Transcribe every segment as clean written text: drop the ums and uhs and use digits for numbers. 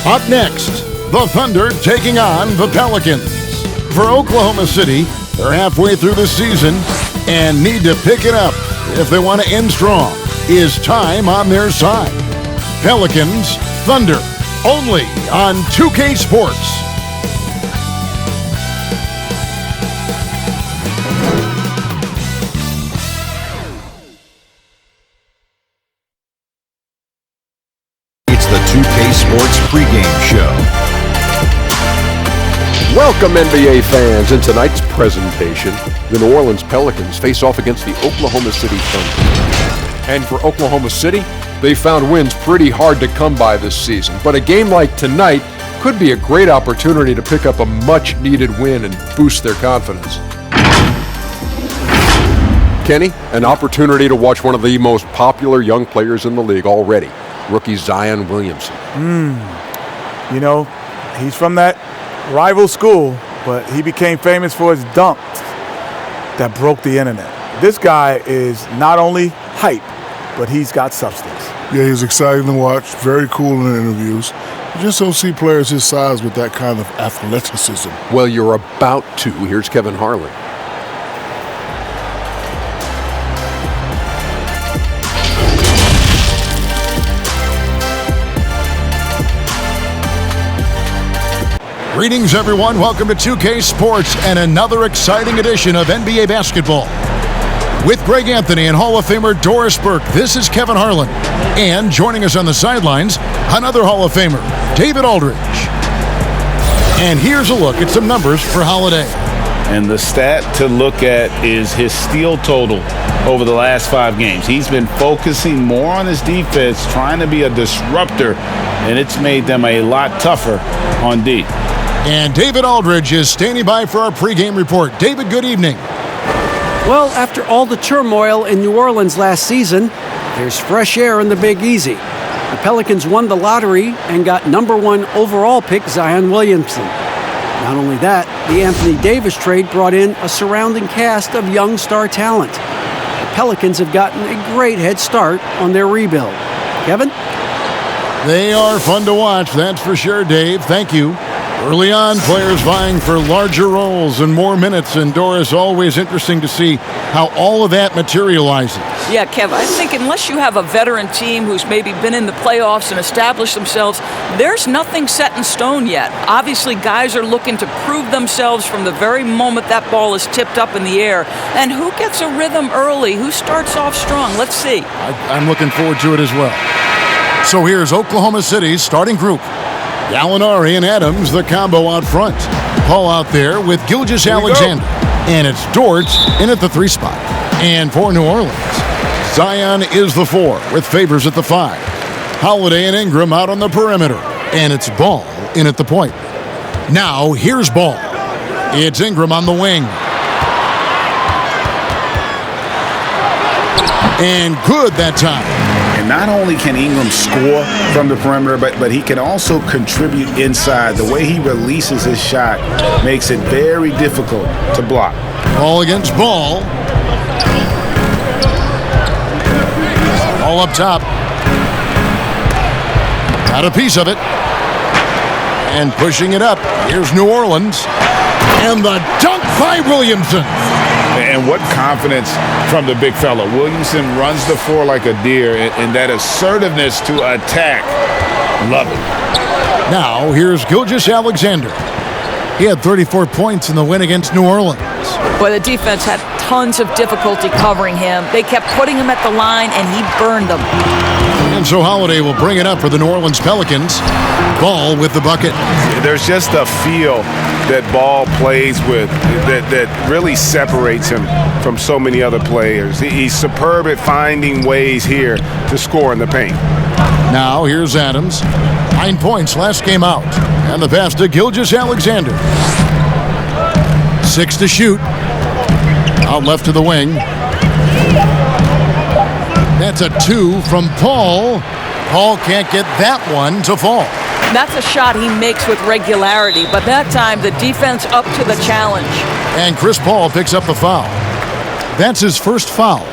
Up next, the Thunder taking on the Pelicans. For Oklahoma City, they're halfway through the season and need to pick it up if they want to end strong. Is time on their side? Pelicans, Thunder, only on 2K Sports. It's the 2K Sports pregame show. Welcome, NBA fans. In tonight's presentation, the New Orleans Pelicans face off against the Oklahoma City Thunder. And for Oklahoma City, they found wins pretty hard to come by this season. But a game like tonight could be a great opportunity to pick up a much-needed win and boost their confidence. Kenny, an opportunity to watch one of the most popular young players in the league already, rookie Dwyane Williamson. You know, he's from that rival school, but he became famous for his dunks that broke the internet. This guy is not only hype, but he's got substance. Yeah, he's exciting to watch, very cool in the interviews. You just don't see players his size with that kind of athleticism. Well, you're about to. Here's Kevin Harlan. Greetings, everyone. Welcome to 2K Sports and another exciting edition of NBA basketball. With Greg Anthony and Hall of Famer Doris Burke, this is Kevin Harlan. And joining us on the sidelines, another Hall of Famer, David Aldridge. And here's a look at some numbers for Holiday. And the stat to look at is his steal total over the last 5 games. He's been focusing more on his defense, trying to be a disruptor, and it's made them a lot tougher on D. And David Aldridge is standing by for our pregame report. David, good evening. Well, after all the turmoil in New Orleans last season, there's fresh air in the Big Easy. The Pelicans won the lottery and got #1 overall pick Dwyane Williamson. Not only that, the Anthony Davis trade brought in a surrounding cast of young star talent. The Pelicans have gotten a great head start on their rebuild. Kevin? They are fun to watch, that's for sure, Dave. Thank you. Early on, players vying for larger roles and more minutes, and Doris, always interesting to see how all of that materializes. Yeah, Kev, I think unless you have a veteran team who's maybe been in the playoffs and established themselves, there's nothing set in stone yet. Obviously, guys are looking to prove themselves from the very moment that ball is tipped up in the air. And who gets a rhythm early? Who starts off strong? Let's see. I'm looking forward to it as well. So here's Oklahoma City's starting group. Gallinari and Adams, the combo out front. Paul out there with Gilgeous-Alexander. And it's Dort in at the 3 spot. And for New Orleans, Zion is the 4 with Favors at the 5. Holiday and Ingram out on the perimeter. And it's Ball in at the point. Now here's Ball. It's Ingram on the wing. And good that time. And not only can Ingram score from the perimeter, but he can also contribute inside. The way he releases his shot makes it very difficult to block. Ball against Ball. All up top. Got a piece of it. And pushing it up. Here's New Orleans. And the dunk by Williamson. And what confidence from the big fella. Williamson runs the floor like a deer, and that assertiveness to attack. Love it. Now, here's Gilgeous-Alexander. He had 34 points in the win against New Orleans. Boy, the defense had tons of difficulty covering him. They kept putting him at the line, and he burned them. And so Holiday will bring it up for the New Orleans Pelicans. Ball with the bucket. There's just a feel that Ball plays with that really separates him from so many other players. He's superb at finding ways here to score in the paint. Now here's Adams. 9 points last game out. And the pass to Gilgeous-Alexander. 6 to shoot. Out left to the wing. That's a 2 from Paul. Paul can't get that one to fall. That's a shot he makes with regularity, but that time the defense up to the challenge. And Chris Paul picks up the foul. That's his first foul.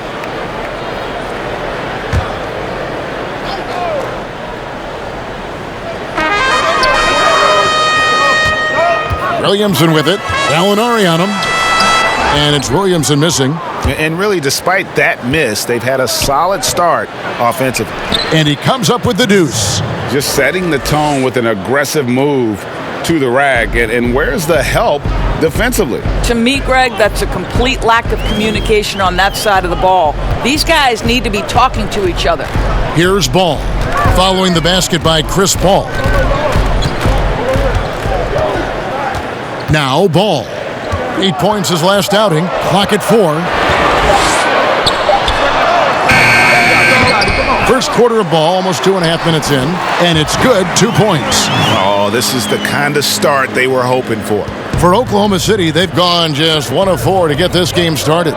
Williamson with it. Gallinari on him. And it's Williamson missing. And really, despite that miss, they've had a solid start offensively. And he comes up with the deuce. Just setting the tone with an aggressive move to the rack. And where's the help defensively? To me, Greg, that's a complete lack of communication on that side of the ball. These guys need to be talking to each other. Here's Ball, following the basket by Chris Paul. Now Ball. 8 points his last outing. Clock at 4. First quarter of ball, almost 2.5 minutes in, and it's good, 2 points. Oh, this is the kind of start they were hoping for. For Oklahoma City, they've gone just 1 of 4 to get this game started.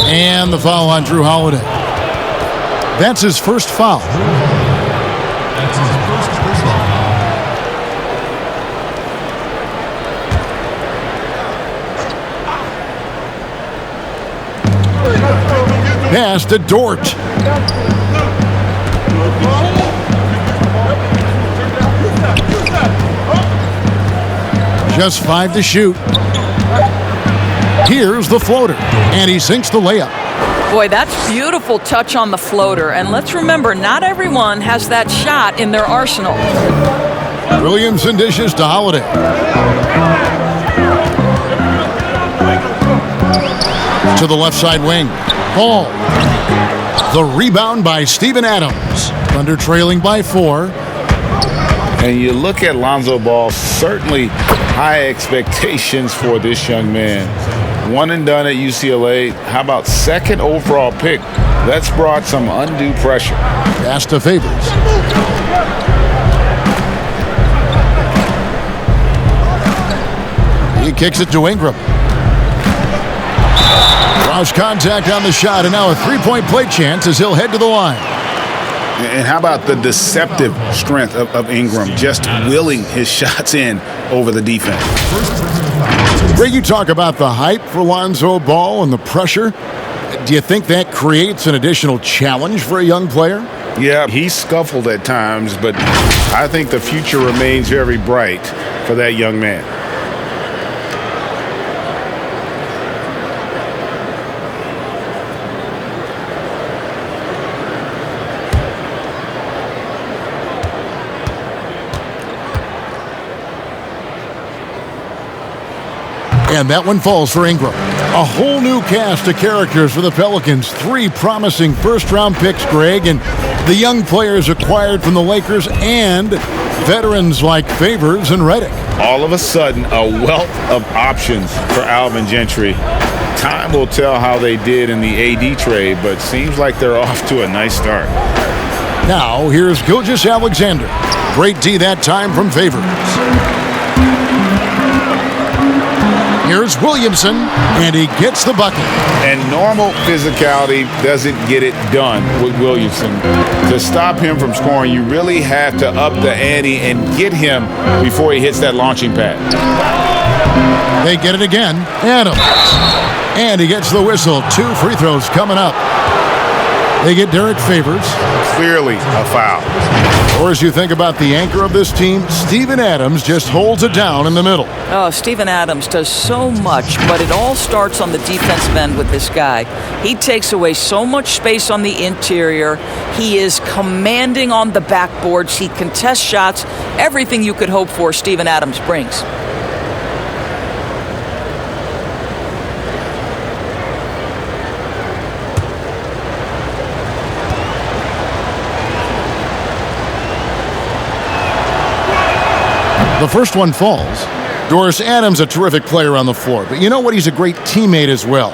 And the foul on Drew Holiday. That's his first foul. Pass to Dort. Just 5 to shoot. Here's the floater, and he sinks the layup. Boy, that's beautiful touch on the floater. And let's remember, not everyone has that shot in their arsenal. Williamson dishes to Holiday. To the left side wing. Ball. The rebound by Steven Adams. Thunder trailing by 4. And you look at Lonzo Ball, certainly high expectations for this young man. One and done at UCLA. How about second overall pick? That's brought some undue pressure. Pass to Favors. He kicks it to Ingram. Draws contact on the shot, and now a three-point play chance as he'll head to the line. And how about the deceptive strength of Ingram, just willing his shots in over the defense? Greg, you talk about the hype for Lonzo Ball and the pressure. Do you think that creates an additional challenge for a young player? Yeah, he scuffled at times, but I think the future remains very bright for that young man. And that one falls for Ingram. A whole new cast of characters for the Pelicans. 3 promising first-round picks, Greg, and the young players acquired from the Lakers and veterans like Favors and Redick. All of a sudden, a wealth of options for Alvin Gentry. Time will tell how they did in the AD trade, but seems like they're off to a nice start. Now, here's Gilgeous-Alexander. Great D that time from Favors. Here's Williamson, and he gets the bucket. And normal physicality doesn't get it done with Williamson. To stop him from scoring, you really have to up the ante and get him before he hits that launching pad. They get it again. Adams. And he gets the whistle. 2 free throws coming up. They get Derek Favors. Clearly a foul. Or as you think about the anchor of this team, Steven Adams just holds it down in the middle. Oh, Steven Adams does so much, but it all starts on the defensive end with this guy. He takes away so much space on the interior. He is commanding on the backboards. He contests shots. Everything you could hope for, Steven Adams brings. The first one falls. Doris Adams, a terrific player on the floor. But you know what? He's a great teammate as well.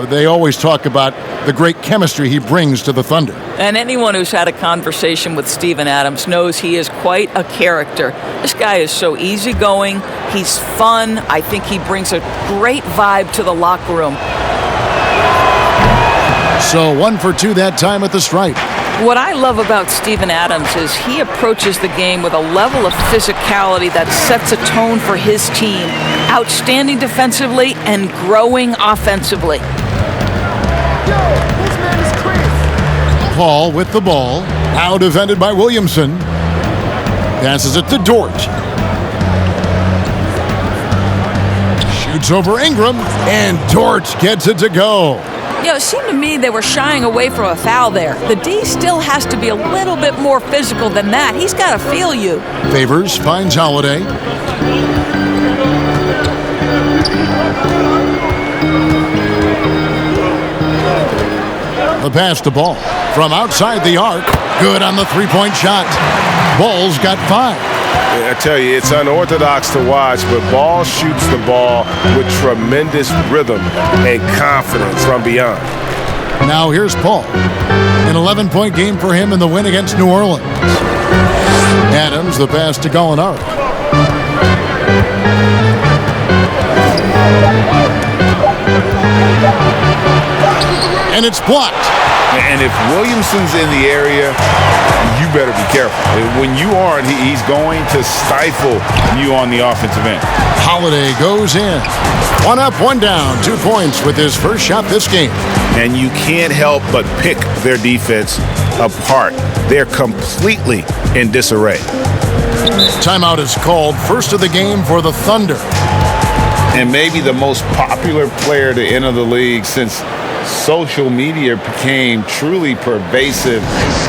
They always talk about the great chemistry he brings to the Thunder. And anyone who's had a conversation with Steven Adams knows he is quite a character. This guy is so easygoing. He's fun. I think he brings a great vibe to the locker room. So 1 for 2 that time at the stripe. What I love about Steven Adams is he approaches the game with a level of physicality that sets a tone for his team. Outstanding defensively and growing offensively. Paul with the ball. Now defended by Williamson. Passes it to Dort. Shoots over Ingram, and Dort gets it to go. It seemed to me they were shying away from a foul there. The D still has to be a little bit more physical than that. He's got to feel you. Favors finds Holiday. The pass to Ball from outside the arc. Good on the three-point shot. Ball's got 5. I tell you, it's unorthodox to watch, but Ball shoots the ball with tremendous rhythm and confidence from beyond. Now here's Paul. An 11-point game for him in the win against New Orleans. Adams, the pass to Gallinari. And it's blocked. And if Williamson's in the area, you better be careful. When you aren't, he's going to stifle you on the offensive end. Holiday goes in. 1 up, 1 down, 2 points with his first shot this game. And you can't help but pick their defense apart. They're completely in disarray. Timeout is called, first of the game for the Thunder. And maybe the most popular player to enter the league since social media became truly pervasive.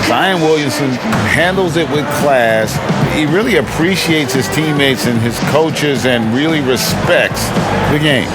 Zion Williamson handles it with class. He really appreciates his teammates and his coaches and really respects the game.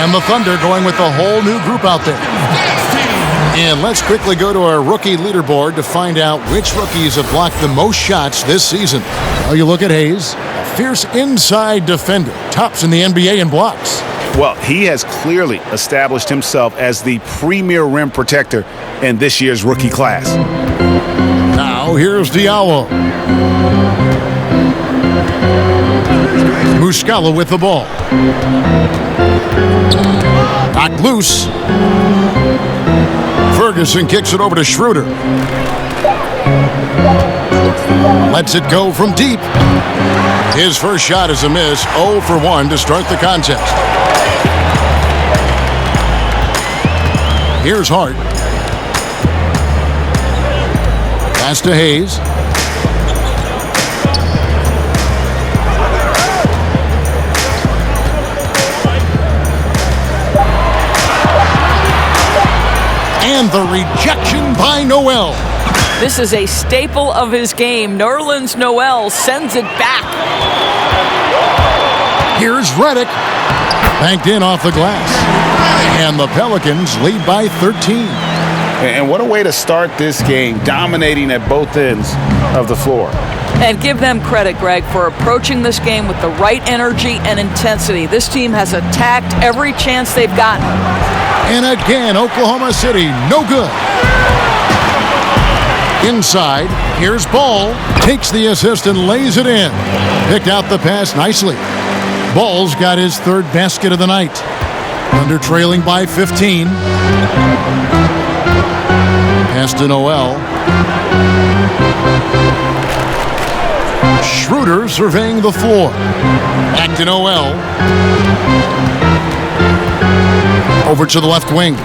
And the Thunder going with a whole new group out there. And let's quickly go to our rookie leaderboard to find out which rookies have blocked the most shots this season. Well, you look at Hayes, a fierce inside defender, tops in the NBA in blocks. Well, he has clearly established himself as the premier rim protector in this year's rookie class. Now here's Diallo. Muscala with the ball. Knocked loose. Ferguson kicks it over to Schroeder. Lets it go from deep. His first shot is a miss. 0 for 1 to start the contest. Here's Hart. Pass to Hayes. And the rejection by Noel. This is a staple of his game. Nerlens Noel sends it back. Here's Redick. Banked in off the glass. And the Pelicans lead by 13. And what a way to start this game, dominating at both ends of the floor. And give them credit, Greg, for approaching this game with the right energy and intensity. This team has attacked every chance they've gotten. And again, Oklahoma City, no good. Inside, here's Ball. Takes the assist and lays it in. Picked out the pass nicely. Ball's got his third basket of the night. Under trailing by 15. Pass to Noel. Schroeder surveying the floor. Back to Noel. Over to the left wing.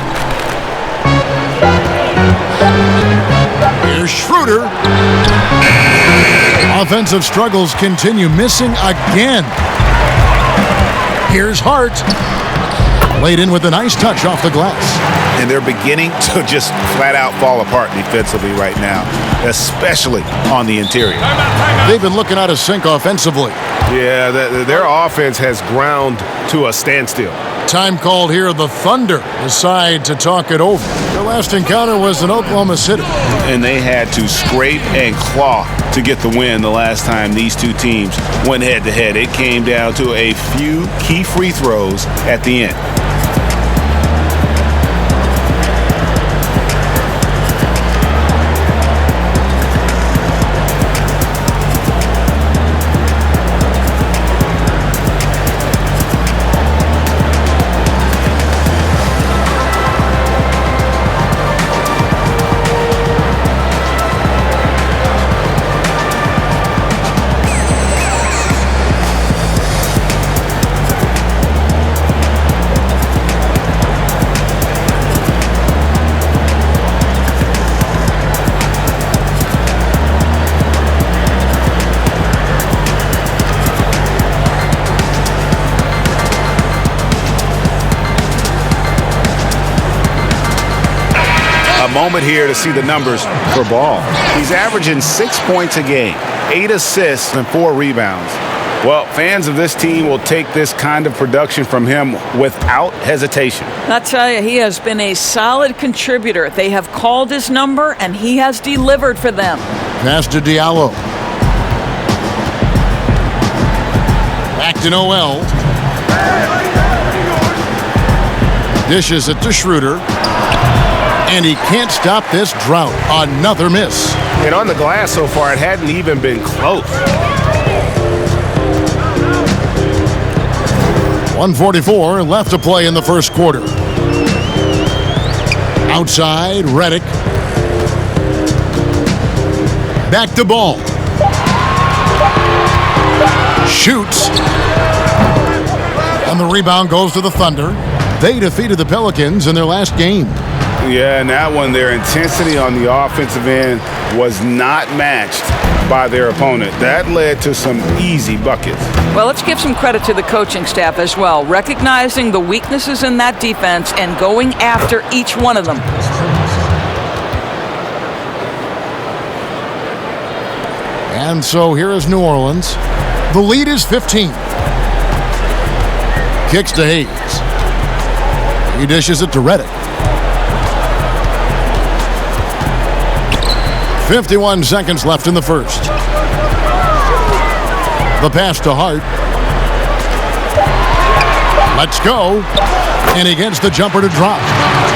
Here's Schroeder. Offensive struggles continue, missing again. Here's Hart. Laid in with a nice touch off the glass. And they're beginning to just flat out fall apart defensively right now, especially on the interior. They've been looking out of sync offensively. Yeah, their offense has ground to a standstill. Time called here. The Thunder decide to talk it over. Their last encounter was in Oklahoma City. And they had to scrape and claw to get the win the last time these two teams went head-to-head. It came down to a few key free throws at the end. Moment here to see the numbers for Ball. He's averaging 6 points a game, 8 assists, and 4 rebounds. Well, fans of this team will take this kind of production from him without hesitation. I tell you, he has been a solid contributor. They have called his number, and he has delivered for them. Pass to Diallo. Back to Noel. Dishes it to Schroeder. And he can't stop this drought. Another miss. And on the glass so far, it hadn't even been close. 1:44 left to play in the first quarter. Outside, Redick. Back to Ball. Shoots. And the rebound goes to the Thunder. They defeated the Pelicans in their last game. Yeah, and that one, their intensity on the offensive end was not matched by their opponent. That led to some easy buckets. Well, let's give some credit to the coaching staff as well, recognizing the weaknesses in that defense and going after each one of them. And so here is New Orleans. The lead is 15. Kicks to Hayes. He dishes it to Redick. 51 seconds left in the first. The pass to Hart. Let's go. And he gets the jumper to drop.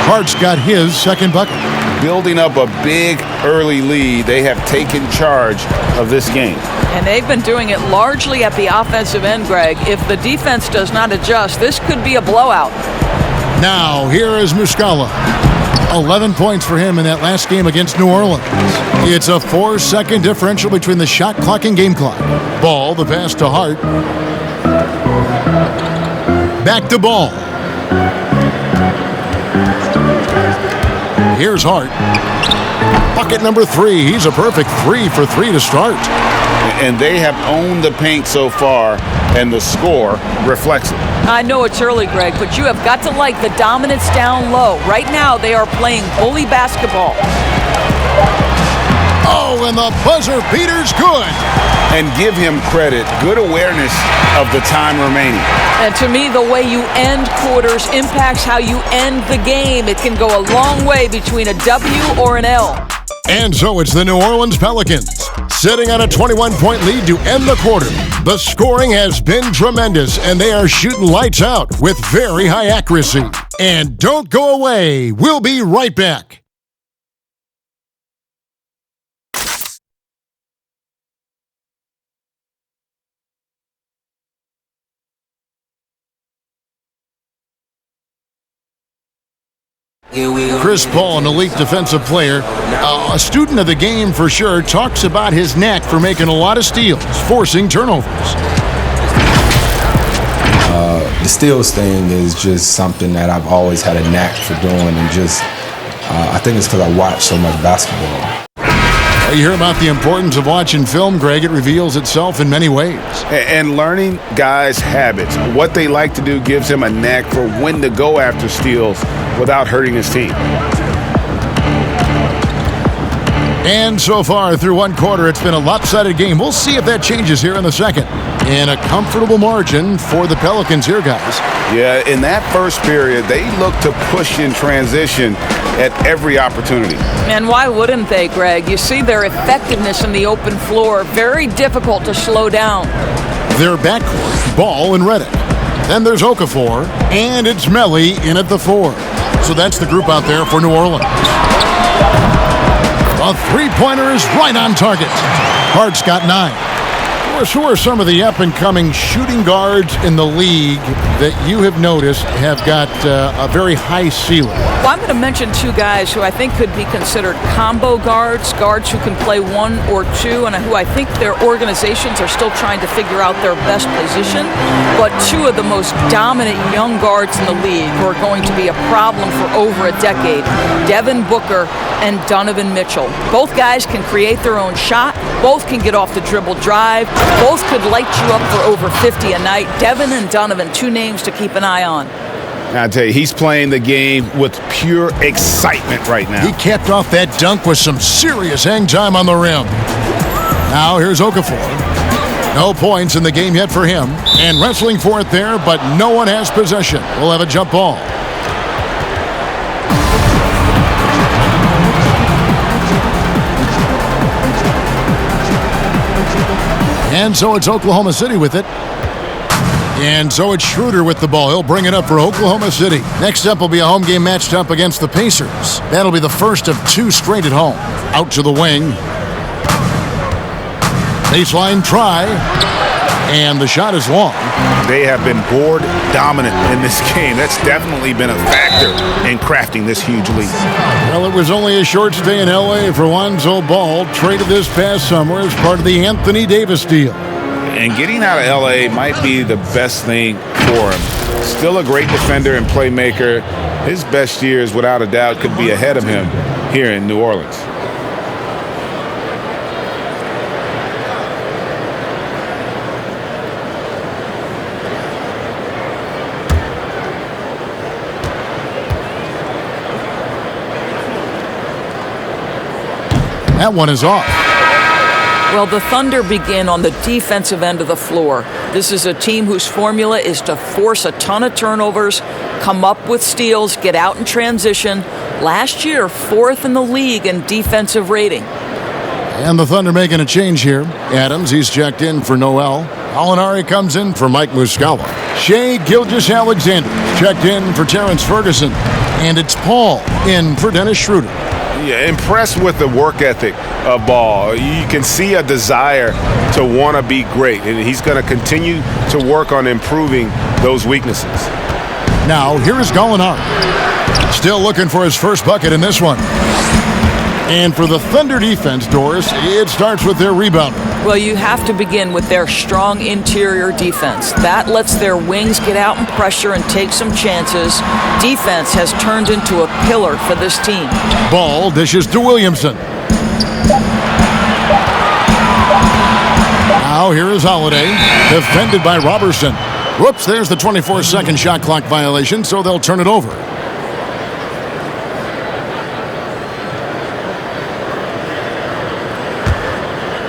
Hart's got his second bucket. Building up a big early lead, they have taken charge of this game. And they've been doing it largely at the offensive end, Greg. If the defense does not adjust, this could be a blowout. Now, here is Muscala. 11 points for him in that last game against New Orleans. It's a 4-second differential between the shot clock and game clock. Ball, the pass to Hart. Back to Ball. Here's Hart. Bucket number 3. He's a perfect 3 for 3 to start. And they have owned the paint so far, and the score reflects it. I know it's early, Greg, but you have got to like the dominance down low. Right now, they are playing bully basketball. Oh, and the buzzer beater's good. And give him credit. Good awareness of the time remaining. And to me, the way you end quarters impacts how you end the game. It can go a long way between a W or an L. And so it's the New Orleans Pelicans sitting on a 21-point lead to end the quarter. The scoring has been tremendous, and they are shooting lights out with very high accuracy. And don't go away. We'll be right back. Chris Paul, an elite defensive player, a student of the game for sure, talks about his knack for making a lot of steals, forcing turnovers. The steals thing is just something that I've always had a knack for doing, and just I think it's because I watch so much basketball. Well, you hear about the importance of watching film, Greg. It reveals itself in many ways. And learning guys' habits, what they like to do, gives him a knack for when to go after steals without hurting his team. And so far, through one quarter, it's been a lopsided game. We'll see if that changes here in the second. And a comfortable margin for the Pelicans here, guys. Yeah, in that first period, they looked to push in transition at every opportunity. And why wouldn't they, Greg? You see their effectiveness in the open floor. Very difficult to slow down. Their backcourt, Ball and Redick. Then there's Okafor, and it's Melli in at the 4. So that's the group out there for New Orleans. A three-pointer is right on target. Hart's got 9. Who are some of the up-and-coming shooting guards in the league that you have noticed have got a very high ceiling? Well, I'm going to mention 2 guys who I think could be considered combo guards who can play 1 or 2, and who I think their organizations are still trying to figure out their best position. But 2 of the most dominant young guards in the league who are going to be a problem for over a decade, Devin Booker and Donovan Mitchell. Both guys can create their own shot. Both can get off the dribble drive. Both could light you up for over 50 a night. Devin and Donovan, 2 names to keep an eye on. I tell you, he's playing the game with pure excitement right now. He capped off that dunk with some serious hang time on the rim. Now here's Okafor. No points in the game yet for him. And wrestling for it there, but no one has possession. We'll have a jump ball. And so it's Oklahoma City with it. And so it's Schroeder with the ball. He'll bring it up for Oklahoma City. Next up will be a home game matched up against the Pacers. That'll be the first of 2 straight at home. Out to the wing. Baseline try. And the shot is long. They have been board dominant in this game. That's definitely been a factor in crafting this huge lead. Well, it was only a short stay in L.A. for Lonzo Ball, traded this past summer as part of the Anthony Davis deal. And getting out of L.A. might be the best thing for him. Still a great defender and playmaker. His best years, without a doubt, could be ahead of him here in New Orleans. That one is off. Well, the Thunder begin on the defensive end of the floor. This is a team whose formula is to force a ton of turnovers, come up with steals, get out in transition. Last year, 4th in the league in defensive rating. And the Thunder making a change here. Adams, he's checked in for Noel. Alinari comes in for Mike Muscala. Shea Gilgeous-Alexander checked in for Terrence Ferguson. And it's Paul in for Dennis Schroeder. Yeah, impressed with the work ethic of Ball. You can see a desire to want to be great, and he's going to continue to work on improving those weaknesses. Now, here is Gallinari. Still looking for his first bucket in this one. And for the Thunder defense, Doris, it starts with their rebounder. Well, you have to begin with their strong interior defense. That lets their wings get out and pressure and take some chances. Defense has turned into a pillar for this team. Ball dishes to Williamson. Now here is Holiday, defended by Robertson. Whoops, there's the 24-second shot clock violation, so they'll turn it over.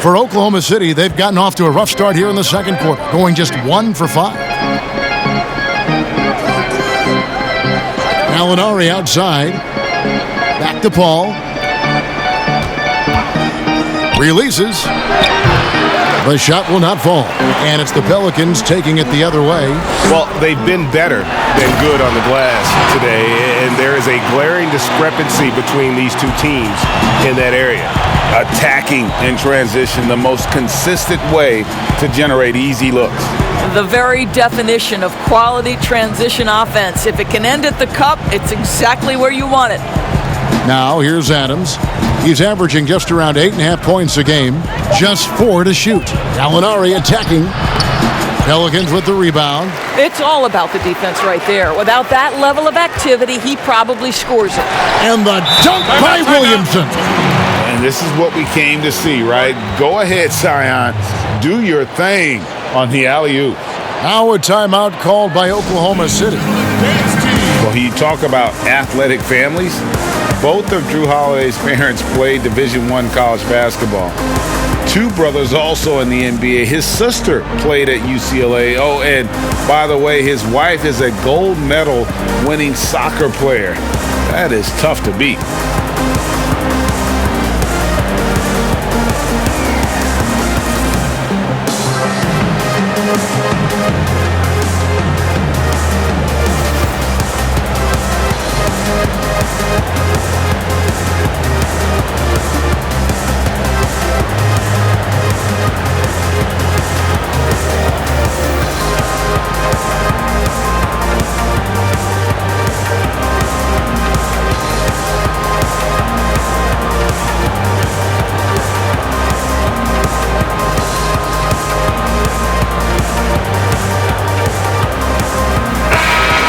For Oklahoma City, they've gotten off to a rough start here in the second quarter, going just 1 for 5. Alinari outside. Back to Paul. Releases. The shot will not fall. And it's the Pelicans taking it the other way. Well, they've been better than good on the glass today, and there is a glaring discrepancy between these 2 teams in that area. Attacking in transition, the most consistent way to generate easy looks. The very definition of quality transition offense. If it can end at the cup, it's exactly where you want it. Now here's Adams. He's averaging just around 8.5 points a game, just 4 to shoot. Gallinari attacking. Pelicans with the rebound. It's all about the defense right there. Without that level of activity, he probably scores it. And the dunk by Williamson. And And this is what we came to see, right? Go ahead, Zion. Do your thing on the alley-oop. Now a timeout called by Oklahoma City. Well, you talk about athletic families. Both of Drew Holiday's parents played Division I college basketball. Two brothers also in the NBA. His sister played at UCLA. Oh, and by the way, his wife is a gold medal winning soccer player. That is tough to beat.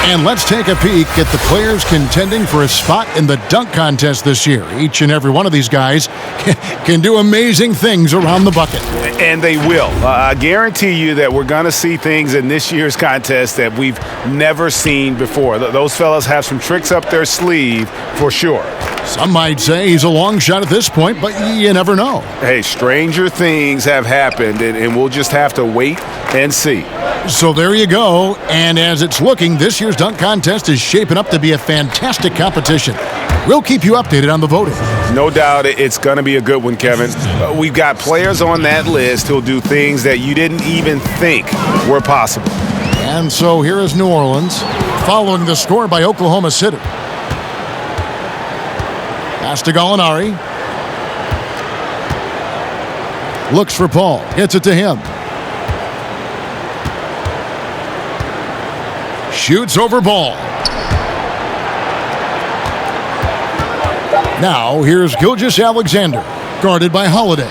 And let's take a peek at the players contending for a spot in the dunk contest this year. Each and every one of these guys can do amazing things around the bucket. And they will. I guarantee you that we're going to see things in this year's contest that we've never seen before. Those fellas have some tricks up their sleeve for sure. Some might say he's a long shot at this point, but you never know. Hey, stranger things have happened, and we'll just have to wait and see. So there you go. And as it's looking, this year's dunk contest is shaping up to be a fantastic competition. We'll keep you updated on the voting. No doubt it's going to be a good one, Kevin. We've got players on that list who'll do things that you didn't even think were possible. And so here is New Orleans, following the score by Oklahoma City. Pass to Gallinari. Looks for Paul. Hits it to him. Shoots over Ball. Now here's Gilgeous-Alexander, guarded by Holiday.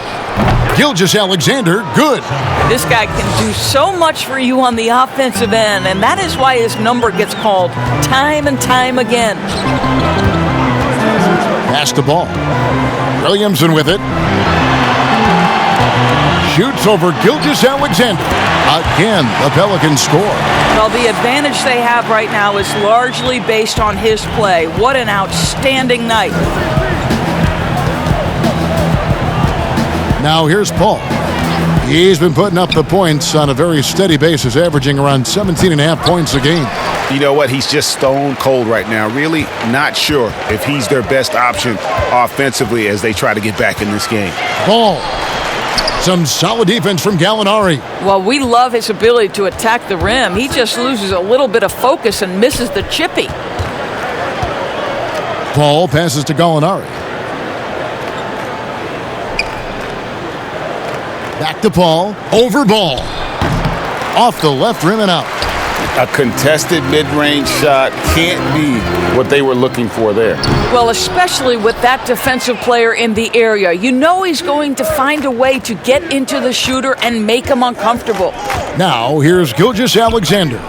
Gilgeous-Alexander, good. This guy can do so much for you on the offensive end, and that is why his number gets called time and time again. Pass the ball. Williamson with it. Shoots over Gilgeous-Alexander. Again, the Pelicans score. Well, the advantage they have right now is largely based on his play. What an outstanding night. Now here's Paul. He's been putting up the points on a very steady basis, averaging around 17.5 points a game. You know what? He's just stone cold right now. Really not sure if he's their best option offensively as they try to get back in this game. Ball. Some solid defense from Gallinari. Well, we love his ability to attack the rim. He just loses a little bit of focus and misses the chippy. Paul passes to Gallinari. Back to Paul. Over Ball. Off the left rim and out. A contested mid-range shot can't be what they were looking for there. Well, especially with that defensive player in the area. You know he's going to find a way to get into the shooter and make him uncomfortable. Now, here's Gilgeous-Alexander.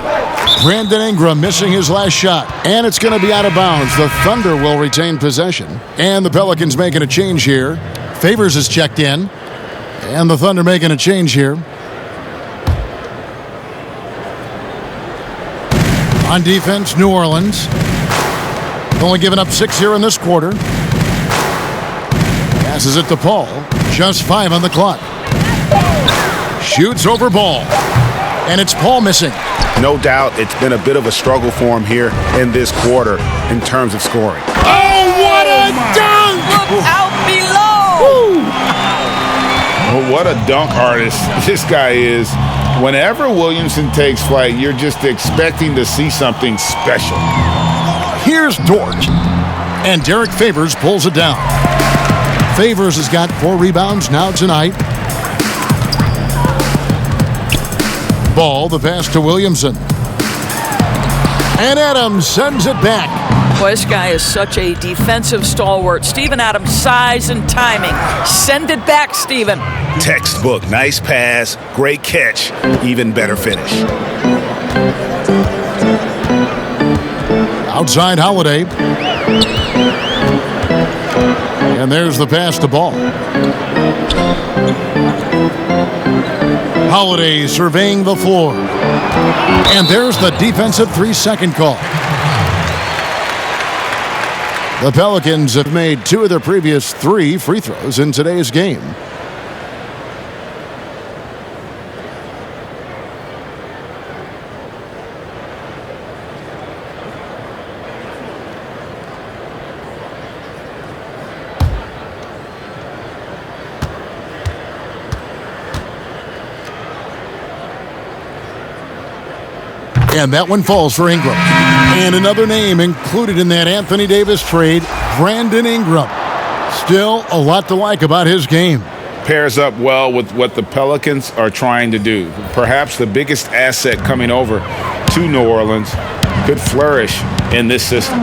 Brandon Ingram missing his last shot, and it's going to be out of bounds. The Thunder will retain possession, and the Pelicans making a change here. Favors is checked in, and the Thunder making a change here. On defense, New Orleans. Only giving up 6 here in this quarter. Passes it to Paul. Just 5 on the clock. Shoots over Ball. And it's Paul missing. No doubt it's been a bit of a struggle for him here in this quarter in terms of scoring. Oh, what a dunk! Look out below! Well, what a dunk artist this guy is. Whenever Williamson takes flight, you're just expecting to see something special. Here's Dort. And Derek Favors pulls it down. Favors has got 4 rebounds now tonight. Ball, the pass to Williamson. And Adams sends it back. Boy, this guy is such a defensive stalwart. Steven Adams' size and timing. Send it back, Steven. Textbook. Nice pass. Great catch. Even better finish. Outside Holiday. And there's the pass to Ball. Holiday surveying the floor. And there's the defensive 3-second call. The Pelicans have made 2 of their previous 3 free throws in today's game. And that one falls for Ingram. And another name included in that Anthony Davis trade, Brandon Ingram. Still a lot to like about his game. Pairs up well with what the Pelicans are trying to do. Perhaps the biggest asset coming over to New Orleans could flourish in this system.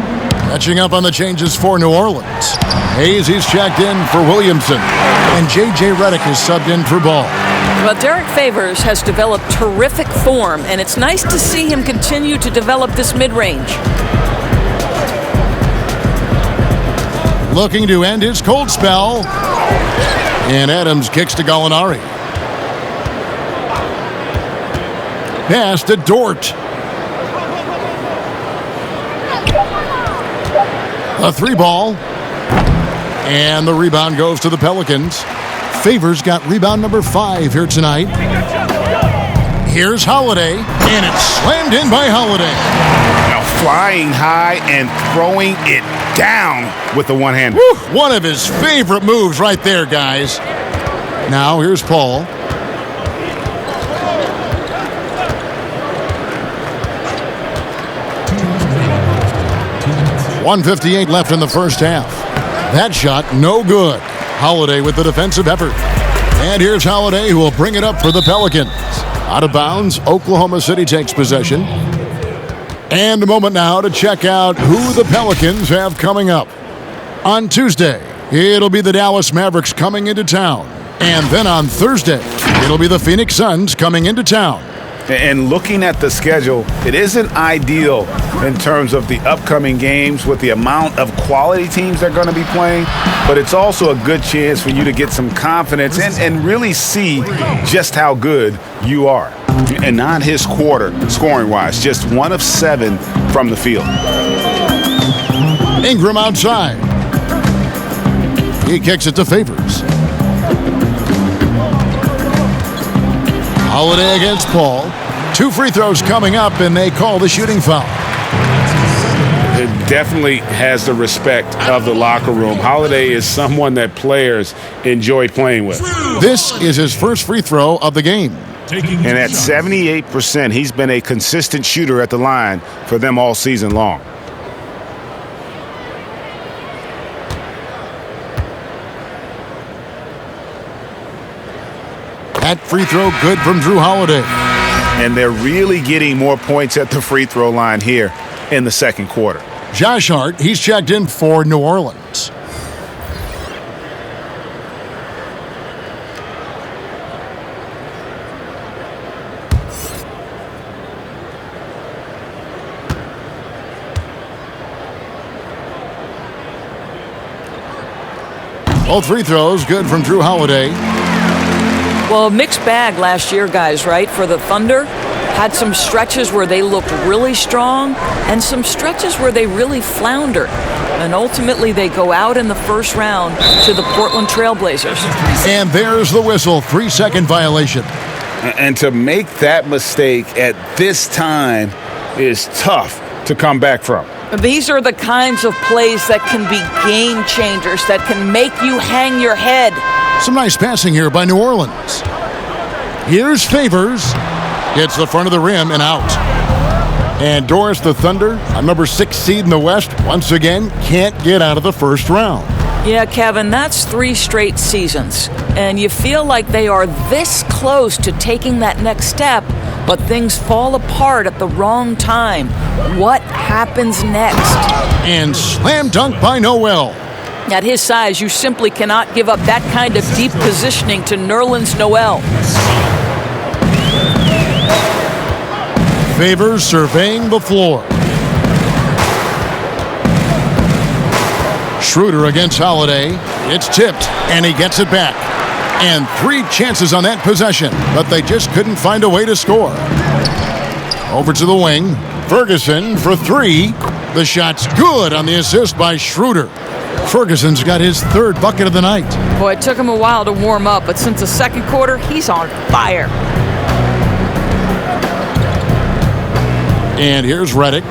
Catching up on the changes for New Orleans. Hayes, he's checked in for Williamson. And J.J. Redick is subbed in for Ball. Well, Derek Favors has developed terrific form, and it's nice to see him continue to develop this mid-range. Looking to end his cold spell. And Adams kicks to Gallinari. Pass to Dort. A 3-ball. And the rebound goes to the Pelicans. Favors got rebound number 5 here tonight. Here's Holiday, and it's slammed in by Holiday. Now flying high and throwing it down with the one-hander. One of his favorite moves right there, guys. Now here's Paul. .158 left in the first half. That shot, no good. Holiday with the defensive effort. And here's Holiday, who will bring it up for the Pelicans. Out of bounds, Oklahoma City takes possession. And a moment now to check out who the Pelicans have coming up. On Tuesday, it'll be the Dallas Mavericks coming into town. And then on Thursday, it'll be the Phoenix Suns coming into town. And looking at the schedule, it isn't ideal in terms of the upcoming games with the amount of quality teams they're going to be playing, but it's also a good chance for you to get some confidence and really see just how good you are. And not his quarter, scoring-wise, just 1 of 7 from the field. Ingram outside. He kicks it to Favors. Holiday against Paul. 2 free throws coming up, and they call the shooting foul. It definitely has the respect of the locker room. Holiday is someone that players enjoy playing with. This is his first free throw of the game. And at 78%, he's been a consistent shooter at the line for them all season long. That free throw good from Drew Holiday. And they're really getting more points at the free throw line here in the second quarter. Josh Hart, he's checked in for New Orleans. Both free throws good from Drew Holiday. Well, mixed bag last year, guys, right? For the Thunder, had some stretches where they looked really strong and some stretches where they really floundered. And ultimately, they go out in the first round to the Portland Trailblazers. And there's the whistle, 3-second violation. And to make that mistake at this time is tough to come back from. These are the kinds of plays that can be game changers, that can make you hang your head. Some nice passing here by New Orleans. Here's Favors. Gets the front of the rim and out. And Doris, the Thunder, a number 6 seed in the West, once again can't get out of the first round. Yeah, Kevin, that's 3 straight seasons. And you feel like they are this close to taking that next step, but things fall apart at the wrong time. What happens next? And slam dunk by Noel. At his size, you simply cannot give up that kind of deep positioning to Nerlens Noel. Favors surveying the floor. Schroeder against Holiday. It's tipped, and he gets it back. And 3 chances on that possession, but they just couldn't find a way to score. Over to the wing. Ferguson for 3. The shot's good on the assist by Schroeder. Ferguson's got his 3rd bucket of the night. Boy, it took him a while to warm up, but since the second quarter, he's on fire. And here's Redick.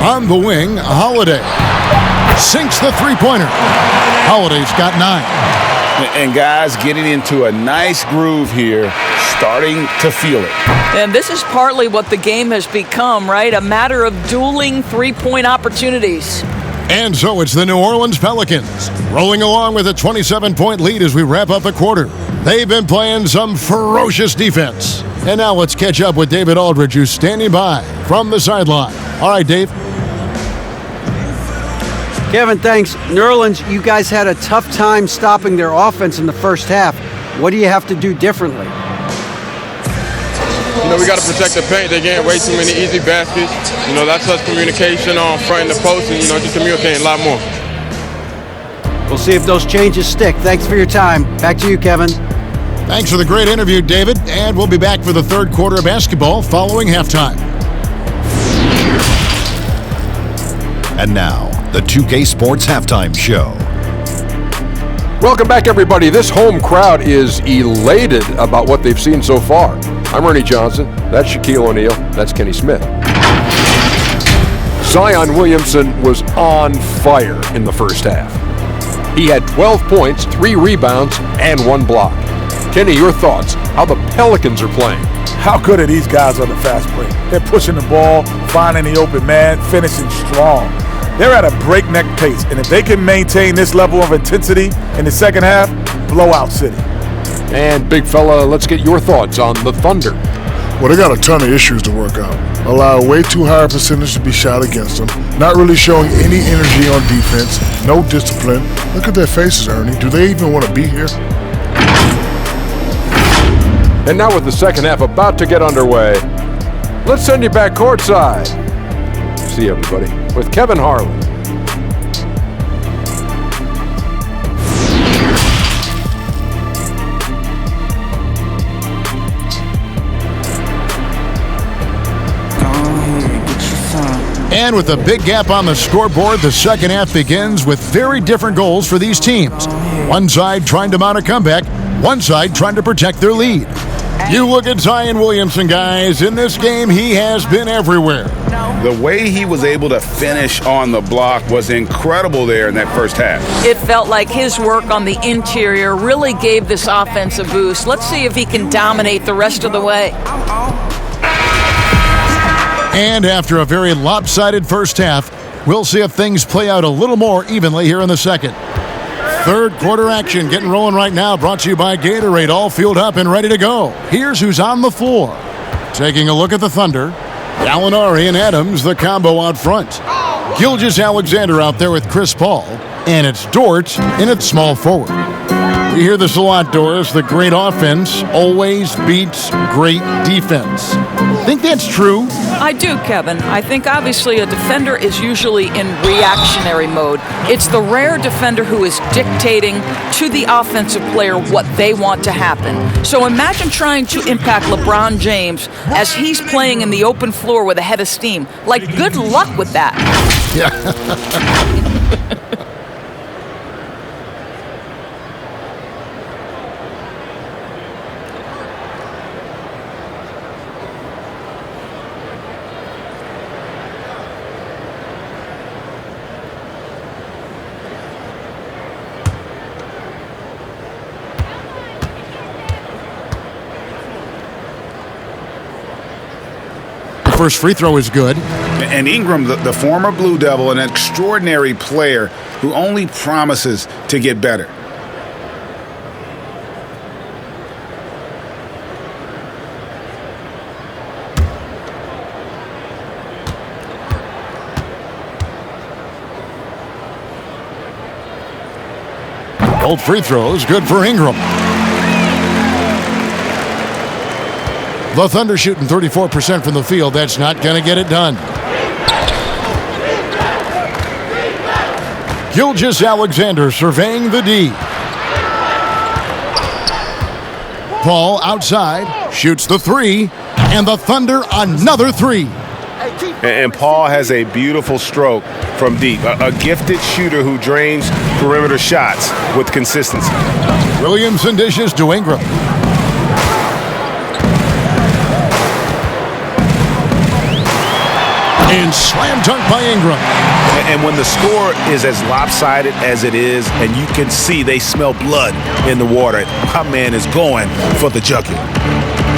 On the wing, Holiday. Sinks the three-pointer. Holiday's got 9. And guys getting into a nice groove here, starting to feel it. And this is partly what the game has become, right? A matter of dueling three-point opportunities. And so it's the New Orleans Pelicans rolling along with a 27-point lead as we wrap up the quarter. They've been playing some ferocious defense. And now let's catch up with David Aldridge, who's standing by from the sideline. All right, Dave. Kevin, thanks. New Orleans, you guys had a tough time stopping their offense in the first half. What do you have to do differently? We got to protect the paint. They getting way too many easy baskets. That's us communication on front and the post and, just communicating a lot more. We'll see if those changes stick. Thanks for your time. Back to you, Kevin. Thanks for the great interview, David. And we'll be back for the 3rd quarter of basketball following halftime. And now, the 2K Sports Halftime Show. Welcome back, everybody. This home crowd is elated about what they've seen so far. I'm Ernie Johnson. That's Shaquille O'Neal. That's Kenny Smith. Zion Williamson was on fire in the first half. He had 12 points, 3 rebounds, and 1 block. Kenny, your thoughts? How the Pelicans are playing? How good are these guys on the fast break? They're pushing the ball, finding the open man, finishing strong. They're at a breakneck pace, and if they can maintain this level of intensity in the second half, blowout city. And big fella, let's get your thoughts on the Thunder. Well, they got a ton of issues to work out. Allow way too high a percentage to be shot against them. Not really showing any energy on defense. No discipline. Look at their faces, Ernie. Do they even want to be here? And now with the second half about to get underway, let's send you back courtside. See you, everybody, with Kevin Harlan. And with a big gap on the scoreboard, the second half begins with very different goals for these teams. One side trying to mount a comeback, one side trying to protect their lead. You look at Zion Williamson, guys. In this game, he has been everywhere. The way he was able to finish on the block was incredible there in that first half. It felt like his work on the interior really gave this offense a boost. Let's see if he can dominate the rest of the way. And after a very lopsided first half, we'll see if things play out a little more evenly here in the second. 3rd quarter action getting rolling right now, brought to you by Gatorade, all fueled up and ready to go. Here's who's on the floor. Taking a look at the Thunder, Gallinari and Adams, the combo out front. Gilgeous-Alexander out there with Chris Paul, and it's Dort in its small forward. We hear this a lot, Doris. The great offense always beats great defense. Think that's true? I do, Kevin. I think obviously a defender is usually in reactionary mode. It's the rare defender who is dictating to the offensive player what they want to happen. So imagine trying to impact LeBron James as he's playing in the open floor with a head of steam. Like, good luck with that. Yeah. First free throw is good. And Ingram, the former Blue Devil, an extraordinary player who only promises to get better. Both free throws good for Ingram. The Thunder shooting 34% from the field. That's not going to get it done. Gilgeous Alexander surveying the D. Paul outside, shoots the three, and the Thunder another three. And Paul has a beautiful stroke from deep. A gifted shooter who drains perimeter shots with consistency. Williamson dishes to Ingram. And slam dunk by Ingram. And when the score is as lopsided as it is, and you can see they smell blood in the water, my man is going for the jugular.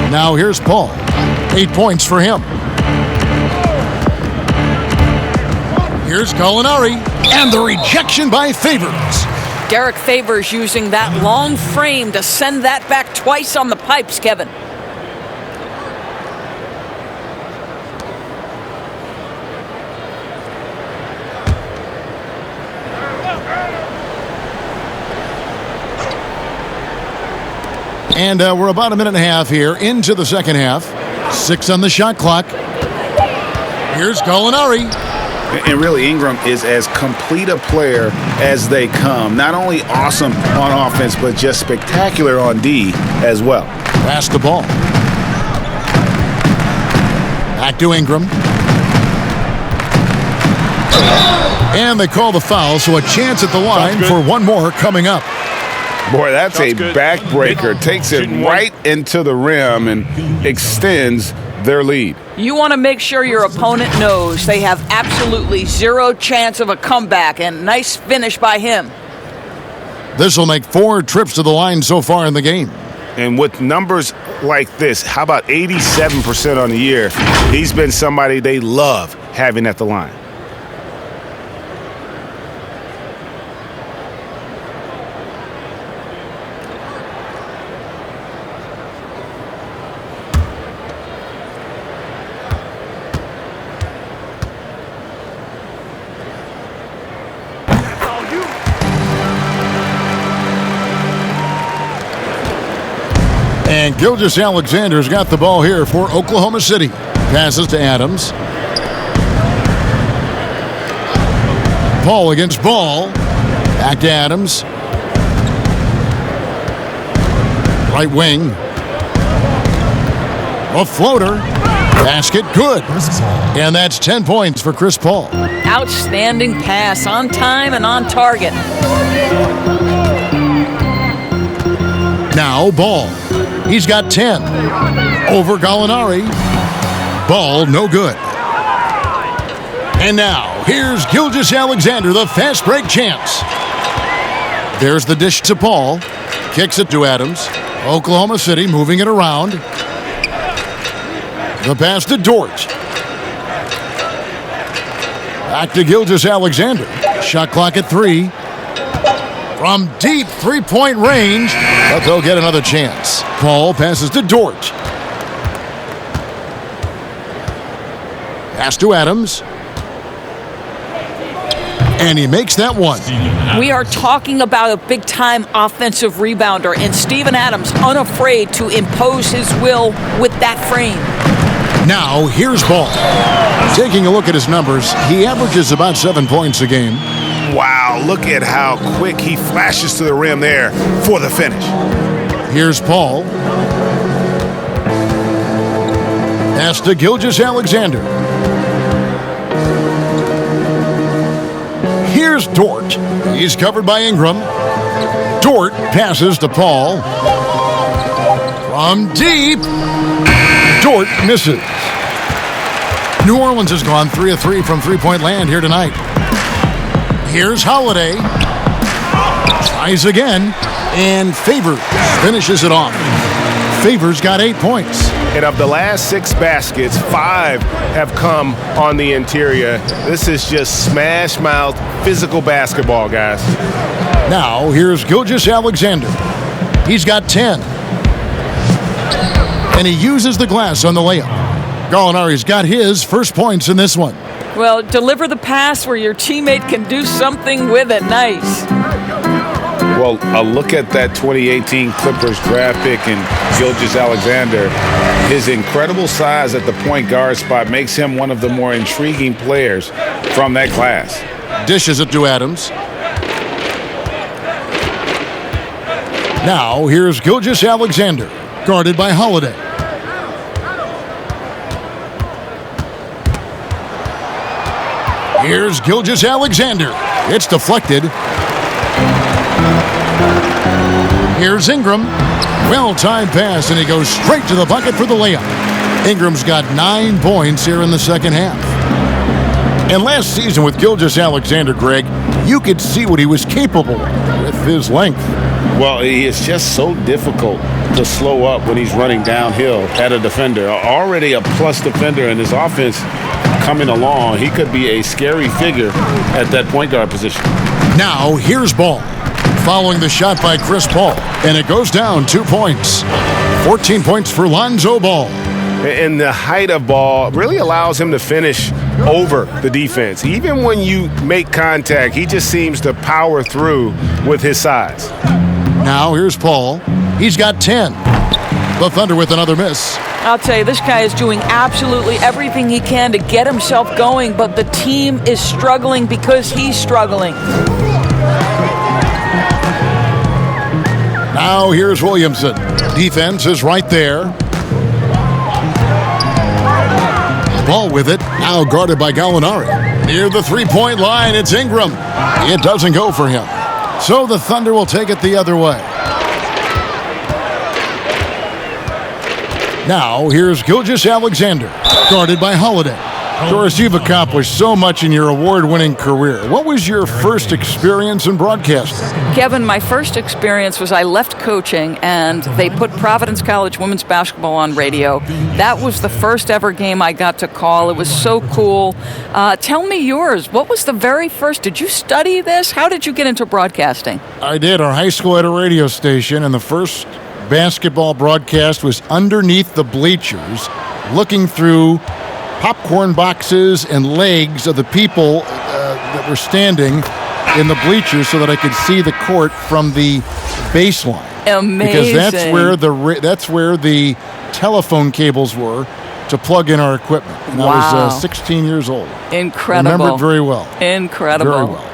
Now here's Paul. 8 points for him. Here's Gallinari. And the rejection by Favors. Derek Favors using that long frame to send that back twice on the pipes, Kevin. And we're about a minute and a half here into the second half. 6 on the shot clock. Here's Gallinari. And really, Ingram is as complete a player as they come. Not only awesome on offense, but just spectacular on D as well. Pass the ball. Back to Ingram. And they call the foul, so a chance at the line for one more coming up. Boy, that's a backbreaker. Takes it right into the rim and extends their lead. You want to make sure your opponent knows they have absolutely zero chance of a comeback, and nice finish by him. This will make 4 trips to the line so far in the game. And with numbers like this, how about 87% on the year? He's been somebody they love having at the line. And Gilgeous Alexander's got the ball here for Oklahoma City. Passes to Adams. Paul against Ball. Back to Adams. Right wing. A floater. Basket good. And that's 10 points for Chris Paul. Outstanding pass, on time and on target. Now Ball. He's got 10. Over Gallinari. Ball no good. And now, here's Gilgeous Alexander, the fast break chance. There's the dish to Paul. Kicks it to Adams. Oklahoma City moving it around. The pass to Dort. Back to Gilgeous Alexander. Shot clock at 3. From deep three-point range, but they'll get another chance. Paul passes to Dort. Pass to Adams. And he makes that one. We are talking about a big-time offensive rebounder, and Steven Adams unafraid to impose his will with that frame. Now, here's Ball. Taking a look at his numbers, he averages about 7 points a game. Wow, look at how quick he flashes to the rim there for the finish. Here's Paul. Pass to Gilgeous Alexander. Here's Dort. He's covered by Ingram. Dort passes to Paul. From deep. Dort misses. New Orleans has gone 3 of 3 from three-point land here tonight. Here's Holiday. Tries again. And Favors finishes it off. Favors got 8 points. And of the last 6 baskets, 5 have come on the interior. This is just smash-mouth physical basketball, guys. Now, here's Gilgeous Alexander. He's got 10. And he uses the glass on the layup. Gallinari's got his first points in this one. Well, deliver the pass where your teammate can do something with it. Nice. Well, a look at that 2018 Clippers draft pick and Gilgeous Alexander. His incredible size at the point guard spot makes him one of the more intriguing players from that class. Dishes it to Adams. Now, here's Gilgeous-Alexander, guarded by Holiday. Here's Gilgeous-Alexander. It's deflected. Here's Ingram. Well-timed pass, and he goes straight to the bucket for the layup. Ingram's got 9 points here in the second half. And last season with Gilgeous-Alexander, Greg, you could see what he was capable of with his length. Well, he is just so difficult to slow up when he's running downhill at a defender. Already a plus defender in his offense coming along. He could be a scary figure at that point guard position. Now, here's Ball. Following the shot by Chris Paul, and it goes down 2 points. 14 points for Lonzo Ball. And the height of Ball really allows him to finish over the defense. Even when you make contact, he just seems to power through with his size. Now here's Paul. He's got 10. The Thunder with another miss. I'll tell you, this guy is doing absolutely everything he can to get himself going, but the team is struggling because he's struggling. Now here's Williamson. Defense is right there. Ball with it, now guarded by Gallinari. Near the three-point line, it's Ingram. It doesn't go for him. So the Thunder will take it the other way. Now, here's Gilgeous-Alexander, guarded by Holiday. Doris, you've accomplished so much in your award-winning career. What was your first experience in broadcasting? Kevin, my first experience was I left coaching, and they put Providence College women's basketball on radio. That was the first ever game I got to call. It was so cool. Tell me yours. What was the very first? Did you study this? How did you get into broadcasting? I did. Our high school had a radio station, and the first basketball broadcast was underneath the bleachers, looking through popcorn boxes and legs of the people that were standing in the bleachers so that I could see the court from the baseline. Amazing. Because that's where the telephone cables were to plug in our equipment. And wow. I was 16 years old. Incredible. Remember it very well. Incredible. Very well.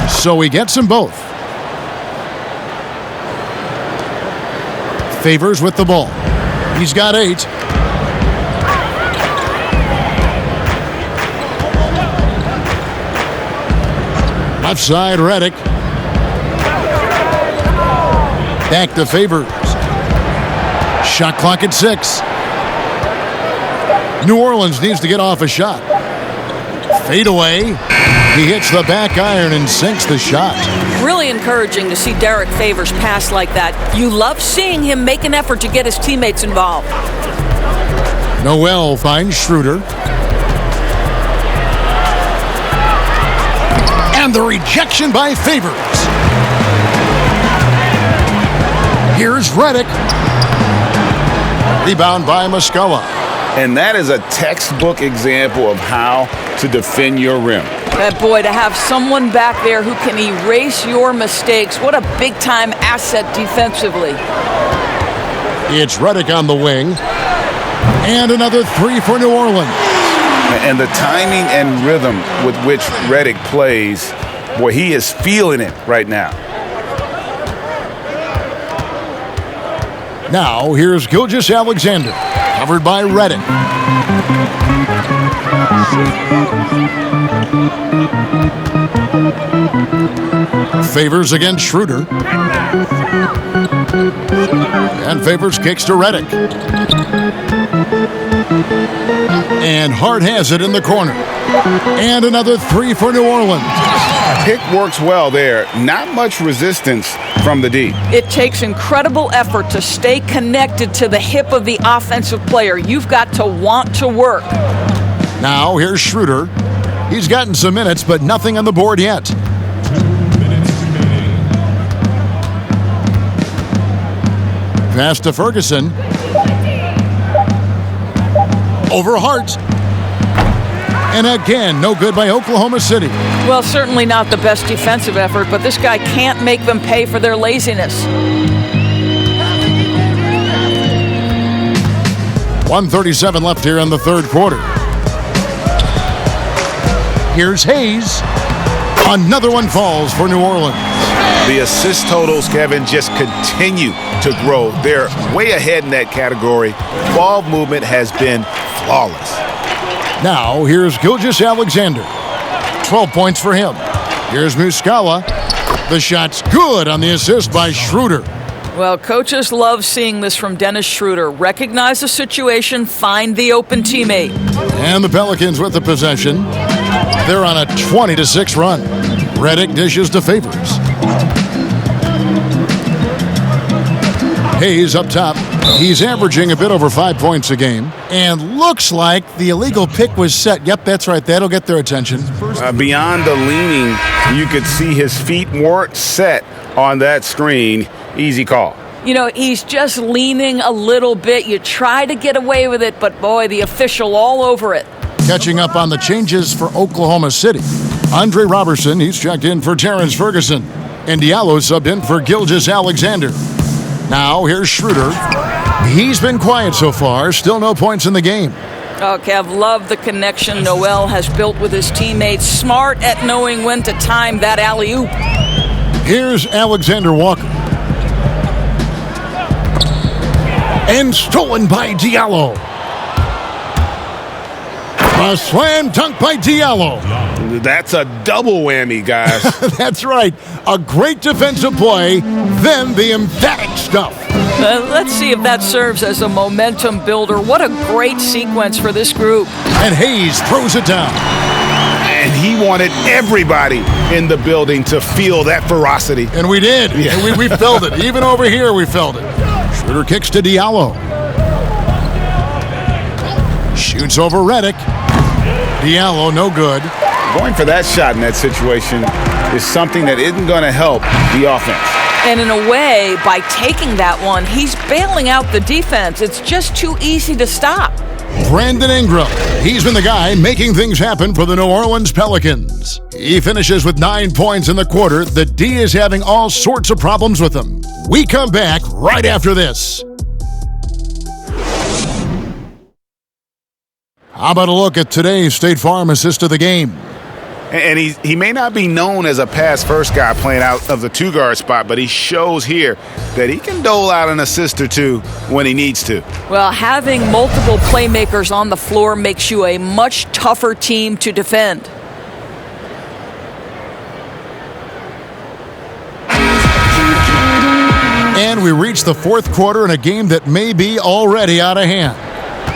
So he gets them both. Favors with the ball. He's got 8. Left side, Redick. Back to Favors. Shot clock at 6. New Orleans needs to get off a shot. Fade away. He hits the back iron and sinks the shot. Really encouraging to see Derek Favors pass like that. You love seeing him make an effort to get his teammates involved. Noel finds Schroeder. And the rejection by Favors. Here's Redick. Rebound by Muscala. And that is a textbook example of how to defend your rim. Boy, to have someone back there who can erase your mistakes, what a big-time asset defensively. It's Redick on the wing. And another 3 for New Orleans. And the timing and rhythm with which Redick plays, boy, he is feeling it right now. Now, here's Gilgeous-Alexander, covered by Redick. Favors against Schroeder. And Favors kicks to Redick. And Hart has it in the corner. And another 3 for New Orleans. Pick works well there. Not much resistance from the D. It takes incredible effort to stay connected to the hip of the offensive player. You've got to want to work. Now here's Schroeder. He's gotten some minutes, but nothing on the board yet. Pass to Ferguson. Over Hart. And again, no good by Oklahoma City. Well, certainly not the best defensive effort, but this guy can't make them pay for their laziness. 1:37 left here in the third quarter. Here's Hayes. Another one falls for New Orleans. The assist totals, Kevin, just continue to grow. They're way ahead in that category. Ball movement has been flawless. Now, here's Gilgeous-Alexander. 12 points for him. Here's Muscala. The shot's good on the assist by Schroeder. Well, coaches love seeing this from Dennis Schroeder. Recognize the situation, find the open teammate. And the Pelicans with the possession. They're on a 20-6 run. Redick dishes to Favors. Hayes up top. He's averaging a bit over 5 points a game. And looks like the illegal pick was set. Yep, that's right. That'll get their attention. Beyond the leaning, you could see his feet weren't set on that screen. Easy call. You know, he's just leaning a little bit. You try to get away with it, but boy, the official all over it. Catching up on the changes for Oklahoma City. Andre Robertson, he's checked in for Terrence Ferguson. And Diallo subbed in for Gilgeous-Alexander. Now, here's Schroeder. He's been quiet so far. Still no points in the game. Oh, Kev, love the connection Noel has built with his teammates. Smart at knowing when to time that alley-oop. Here's Alexander Walker. And stolen by Diallo. A slam dunk by Diallo. That's a double whammy, guys. That's right. A great defensive play, then the emphatic stuff. Let's see if that serves as a momentum builder. What a great sequence for this group. And Hayes throws it down. And he wanted everybody in the building to feel that ferocity. And we did. Yeah. And we felt it. Even over here, we felt it. Schroeder kicks to Diallo. Shoots over Redick. Diallo, no good. Going for that shot in that situation is something that isn't going to help the offense. And in a way, by taking that one, he's bailing out the defense. It's just too easy to stop. Brandon Ingram. He's been the guy making things happen for the New Orleans Pelicans. He finishes with 9 points in the quarter. The D is having all sorts of problems with him. We come back right after this. How about a look at today's State Farm assist of the game? And he may not be known as a pass-first guy playing out of the two-guard spot, but he shows here that he can dole out an assist or two when he needs to. Well, having multiple playmakers on the floor makes you a much tougher team to defend. And we reach the fourth quarter in a game that may be already out of hand.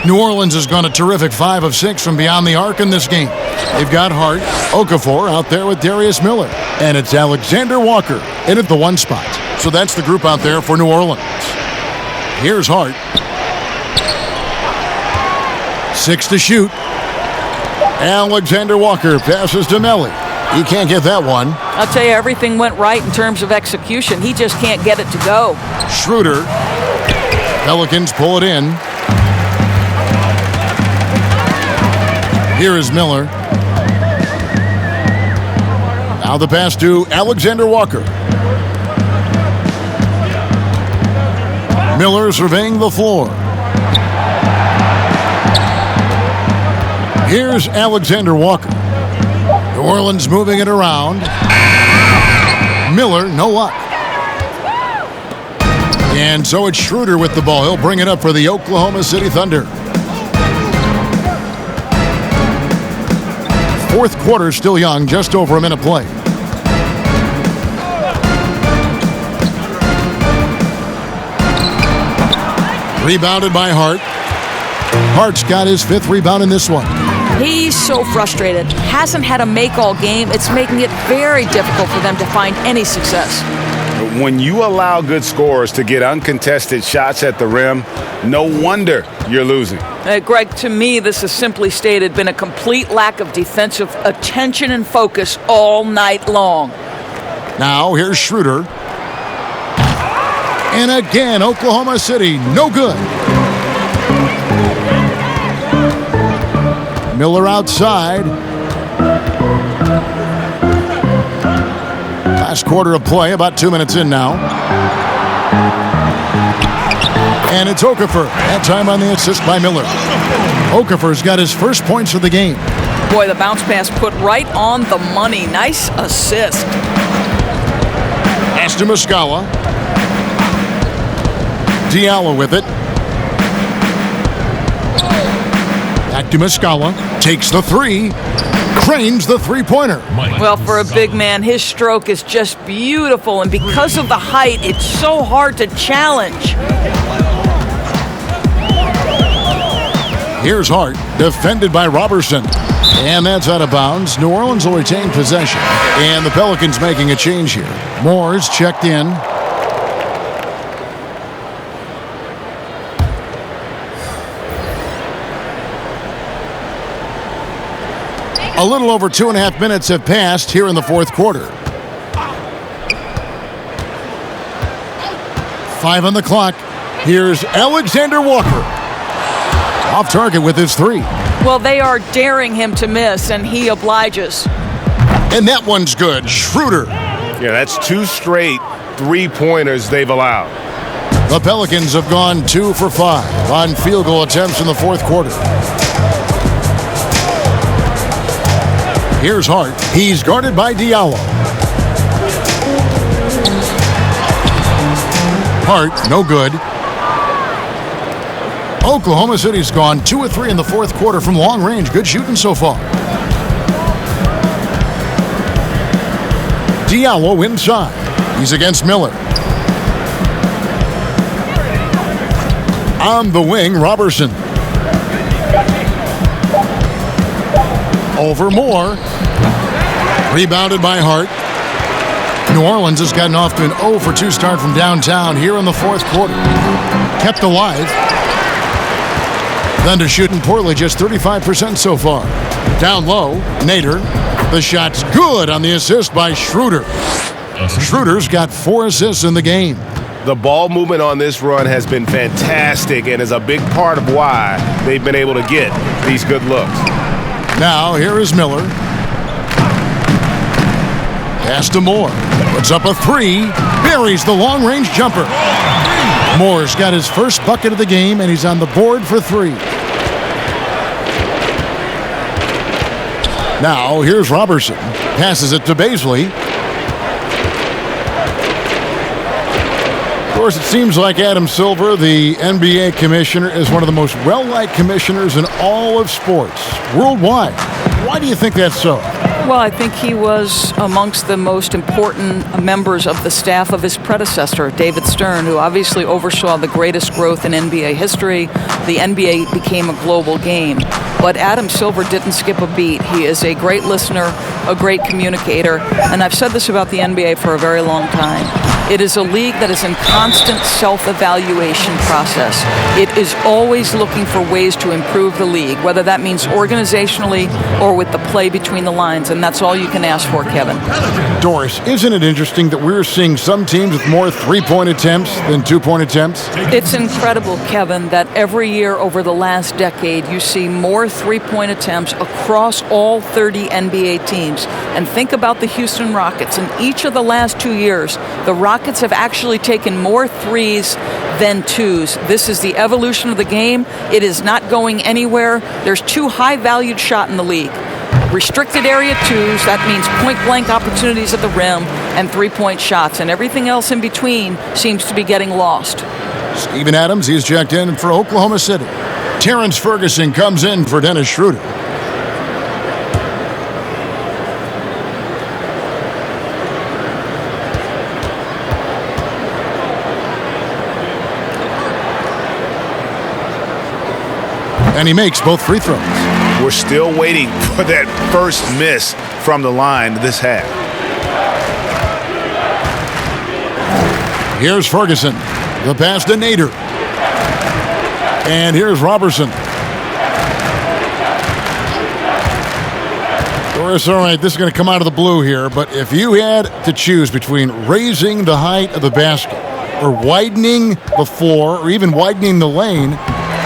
New Orleans has gone a terrific 5 of 6 from beyond the arc in this game. They've got Hart, Okafor out there with Darius Miller. And it's Alexander Walker in at the 1 spot. So that's the group out there for New Orleans. Here's Hart. 6 to shoot. Alexander Walker passes to Melly. He can't get that one. I'll tell you, everything went right in terms of execution. He just can't get it to go. Schroeder. Pelicans pull it in. Here is Miller. Now the pass to Alexander Walker. Miller surveying the floor. Here's Alexander Walker. New Orleans moving it around. Miller, no luck. And so it's Schroeder with the ball. He'll bring it up for the Oklahoma City Thunder. Fourth quarter still young, just over a minute play. Rebounded by Hart. Hart's got his 5th rebound in this one. He's so frustrated. Hasn't had a make all game. It's making it very difficult for them to find any success. When you allow good scorers to get uncontested shots at the rim, no wonder you're losing. Greg, to me, this has simply stated been a complete lack of defensive attention and focus all night long. Now here's Schroeder. And again, Oklahoma City, no good. Miller outside. Last quarter of play, about 2 minutes in now. And it's Okafor. That time on the assist by Miller. Okafor's got his first points of the game. Boy, the bounce pass put right on the money. Nice assist. Pass to Muscala. Diallo with it. Back to Muscala. Takes the three. Cranes the three-pointer. Well, for a big man, his stroke is just beautiful. And because of the height, it's so hard to challenge. Here's Hart, defended by Robertson. And that's out of bounds. New Orleans will retain possession. And the Pelicans making a change here. Moore's checked in. A little over 2.5 minutes have passed here in the fourth quarter. 5 on the clock. Here's Alexander Walker. Off target with his three. Well, they are daring him to miss, and he obliges. And that one's good. Schroeder. Yeah, that's 2 straight three-pointers they've allowed. The Pelicans have gone 2 for 5 on field goal attempts in the fourth quarter. Here's Hart. He's guarded by Diallo. Hart, no good. Oklahoma City's gone 2 of 3 in the fourth quarter from long range. Good shooting so far. Diallo inside. He's against Miller. On the wing, Robertson. Over Moore. Rebounded by Hart. New Orleans has gotten off to an 0 for 2 start from downtown here in the fourth quarter. Kept alive. Thunder shooting poorly, just 35% so far. Down low, Nader. The shot's good on the assist by Schroeder. Schroeder's got 4 assists in the game. The ball movement on this run has been fantastic and is a big part of why they've been able to get these good looks. Now, here is Miller. Pass to Moore. Puts up a 3. Buries the long-range jumper. Moore's got his first bucket of the game, and he's on the board for 3. Now, here's Robertson. Passes it to Baisley. Of course, it seems like Adam Silver, the NBA commissioner, is one of the most well-liked commissioners in all of sports, worldwide. Why do you think that's so? Well, I think he was amongst the most important members of the staff of his predecessor, David Stern, who obviously oversaw the greatest growth in NBA history. The NBA became a global game. But Adam Silver didn't skip a beat. He is a great listener, a great communicator, and I've said this about the NBA for a very long time. It is a league that is in constant self-evaluation process. It is always looking for ways to improve the league, whether that means organizationally or with the play between the lines, and that's all you can ask for, Kevin. Doris, isn't it interesting that we're seeing some teams with more 3-point attempts than 2-point attempts? It's incredible, Kevin, that every year over the last decade you see more 3-point attempts across all 30 NBA teams. And think about the Houston Rockets. In each of the last 2 years, the Rockets have actually taken more 3s than 2s. This is the evolution of the game. It is not going anywhere. There's 2 high-valued shots in the league. Restricted area 2s, that means point-blank opportunities at the rim, and 3-point shots. And everything else in between seems to be getting lost. Steven Adams, he's checked in for Oklahoma City. Terrence Ferguson comes in for Dennis Schroeder. And he makes both free throws. We're still waiting for that first miss from the line this half. Here's Ferguson. The pass to Nader. And here's Robertson. Doris, all right, this is going to come out of the blue here, but if you had to choose between raising the height of the basket or widening the floor or even widening the lane,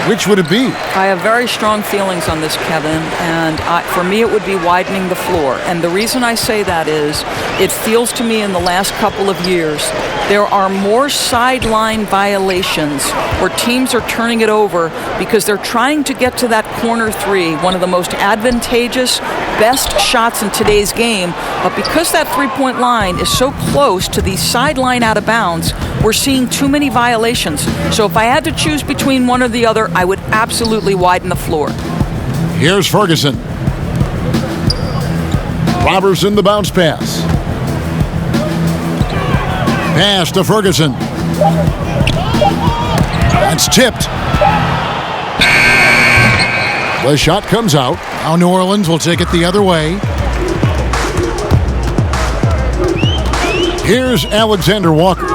Which would it be? I have very strong feelings on this, Kevin, and for me it would be widening the floor. And the reason I say that is it feels to me in the last couple of years there are more sideline violations where teams are turning it over because they're trying to get to that corner three, one of the most advantageous, best shots in today's game. But because that three-point line is so close to the sideline out of bounds, we're seeing too many violations. So if I had to choose between one or the other, I would absolutely widen the floor. Here's Ferguson. Robertson, the bounce pass. Pass to Ferguson. That's tipped. The shot comes out. Now New Orleans will take it the other way. Here's Alexander Walker.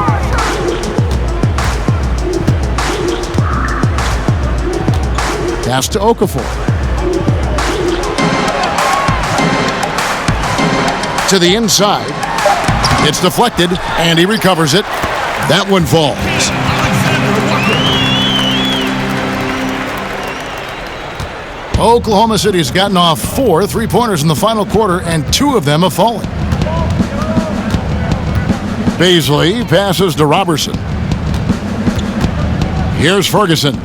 Pass to Okafor. To the inside. It's deflected, and he recovers it. That one falls. Oklahoma City's gotten off 4 3-pointers in the final quarter, and 2 of them have fallen. Beasley passes to Robertson. Here's Ferguson.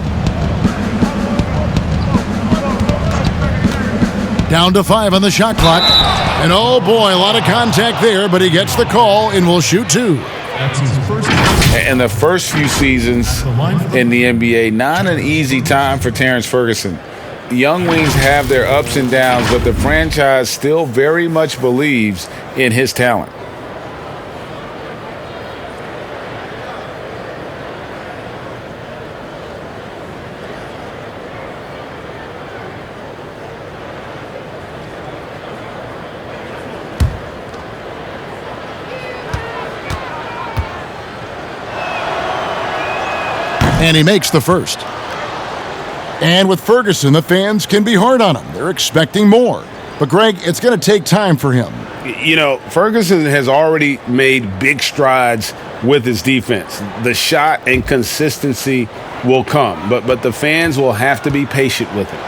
Down to 5 on the shot clock. And oh boy, a lot of contact there, but he gets the call and will shoot 2. In the first few seasons in the NBA, not an easy time for Terrence Ferguson. Young wings have their ups and downs, but the franchise still very much believes in his talent. And he makes the first. And with Ferguson, the fans can be hard on him. They're expecting more. But, Greg, it's going to take time for him. You know, Ferguson has already made big strides with his defense. The shot and consistency will come, but the fans will have to be patient with it.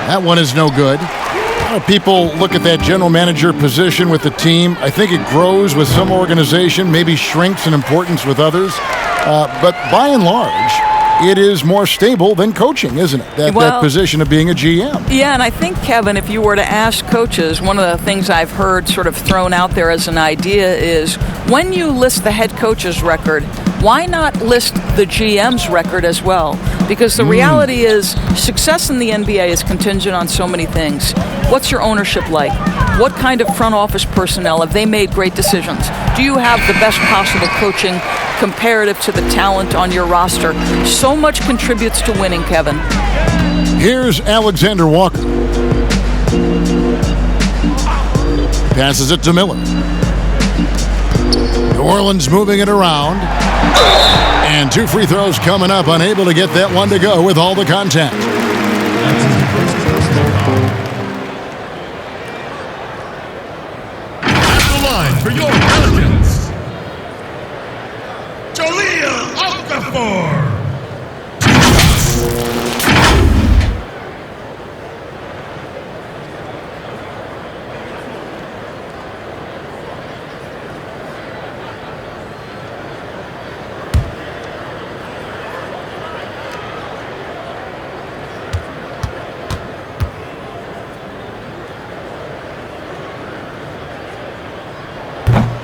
That one is no good. A lot of people look at that general manager position with the team. I think it grows with some organization, maybe shrinks in importance with others. But by and large, it is more stable than coaching, isn't it? That position of being a GM. Yeah, and I think, Kevin, if you were to ask coaches, one of the things I've heard sort of thrown out there as an idea is when you list the head coach's record, why not list the GM's record as well? Because the reality is success in the NBA is contingent on so many things. What's your ownership like? What kind of front office personnel? Have they made great decisions? Do you have the best possible coaching comparative to the talent on your roster? So much contributes to winning, Kevin. Here's Alexander Walker. Passes it to Miller. New Orleans moving it around. And 2 free throws coming up, unable to get that one to go with all the contact. At the line for your Pelicans, Jahlil Okafor.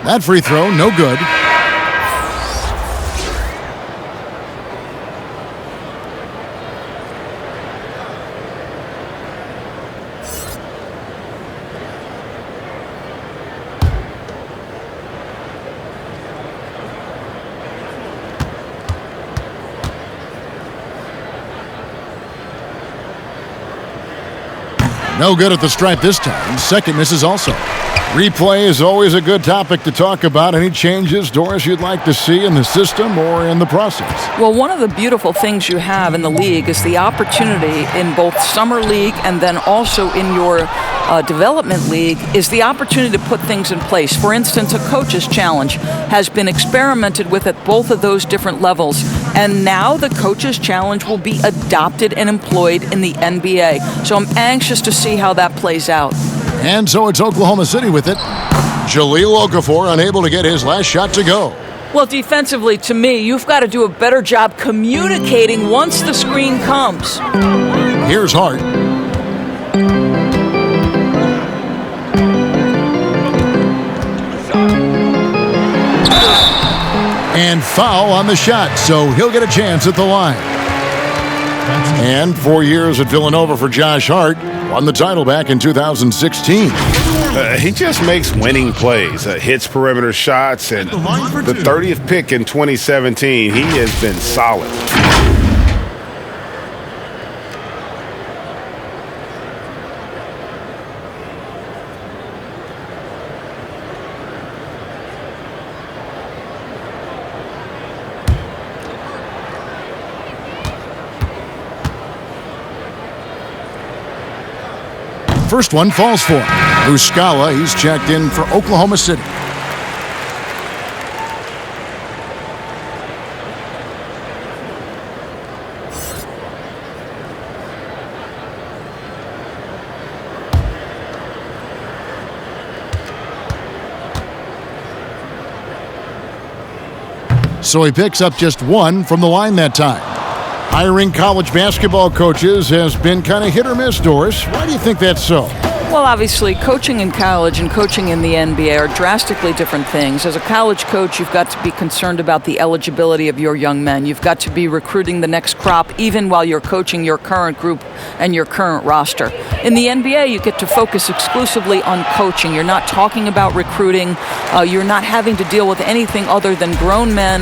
That free throw, no good. No good at the stripe this time. Second misses also. Replay is always a good topic to talk about. Any changes, Doris, you'd like to see in the system or in the process? Well, one of the beautiful things you have in the league is the opportunity in both Summer League and then also in your development league is the opportunity to put things in place. For instance, a coach's challenge has been experimented with at both of those different levels. And now the coach's challenge will be adopted and employed in the NBA. So I'm anxious to see how that plays out. And so it's Oklahoma City with it. Jahlil Okafor unable to get his last shot to go. Well, defensively, to me, you've got to do a better job communicating once the screen comes. Here's Hart. And foul on the shot, so he'll get a chance at the line. And 4 years at Villanova for Josh Hart. Won the title back in 2016. He just makes winning plays, hits perimeter shots, and the 30th pick in 2017, he has been solid. First one falls for him. Muscala, he's checked in for Oklahoma City. So he picks up just one from the line that time. Hiring college basketball coaches has been kind of hit or miss, Doris. Why do you think that's so? Well, obviously, coaching in college and coaching in the NBA are drastically different things. As a college coach, you've got to be concerned about the eligibility of your young men. You've got to be recruiting the next crop, even while you're coaching your current group and your current roster. In the NBA, you get to focus exclusively on coaching. You're not talking about recruiting. You're not having to deal with anything other than grown men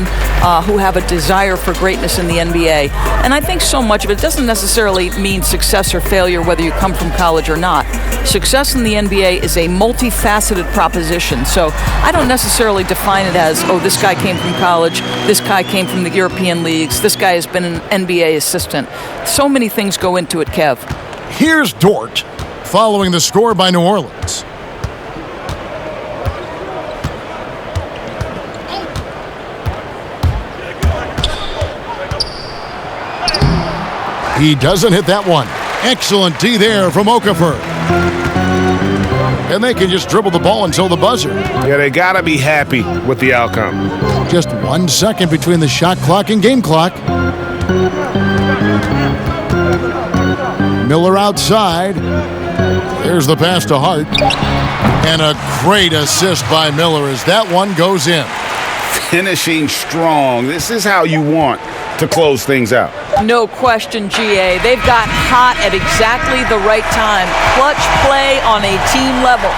who have a desire for greatness in the NBA. And I think so much of it doesn't necessarily mean success or failure, whether you come from college or not. Success in the NBA is a multifaceted proposition. So I don't necessarily define it as, oh, this guy came from college, this guy came from the European leagues, this guy has been an NBA assistant. So many things go into it, Kev. Here's Dort following the score by New Orleans. He doesn't hit that one. Excellent D there from Okafor. And they can just dribble the ball until the buzzer. Yeah, they got to be happy with the outcome. Just 1 second between the shot clock and game clock. Miller outside. There's the pass to Hart. And a great assist by Miller as that one goes in. Finishing strong. This is how you want to close things out. No question, GA. They've got hot at exactly the right time. Clutch play on a team level.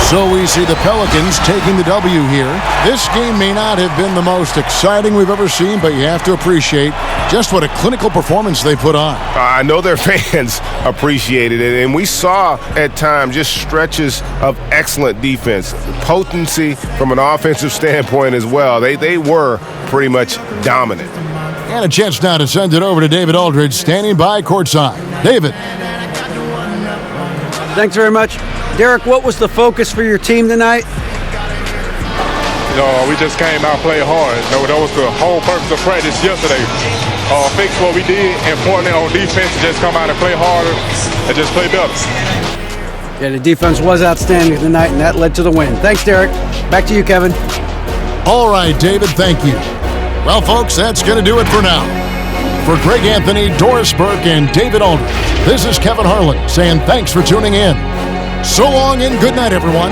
So we see the Pelicans taking the W here. This game may not have been the most exciting we've ever seen, but you have to appreciate just what a clinical performance they put on. I know their fans appreciated it, and we saw at times just stretches of excellent defense. Potency from an offensive standpoint as well. They were pretty much dominant. And a chance now to send it over to David Aldridge, standing by courtside. David. Thanks very much. Derek, what was the focus for your team tonight? We just came out, played hard. That was the whole purpose of practice yesterday. Fix what we did, importantly on defense, just come out and play harder and just play better. Yeah, the defense was outstanding tonight, and that led to the win. Thanks, Derek. Back to you, Kevin. All right, David, thank you. Well, folks, that's going to do it for now. For Greg Anthony, Doris Burke, and David Aldridge, this is Kevin Harlan saying thanks for tuning in. So long and good night, everyone.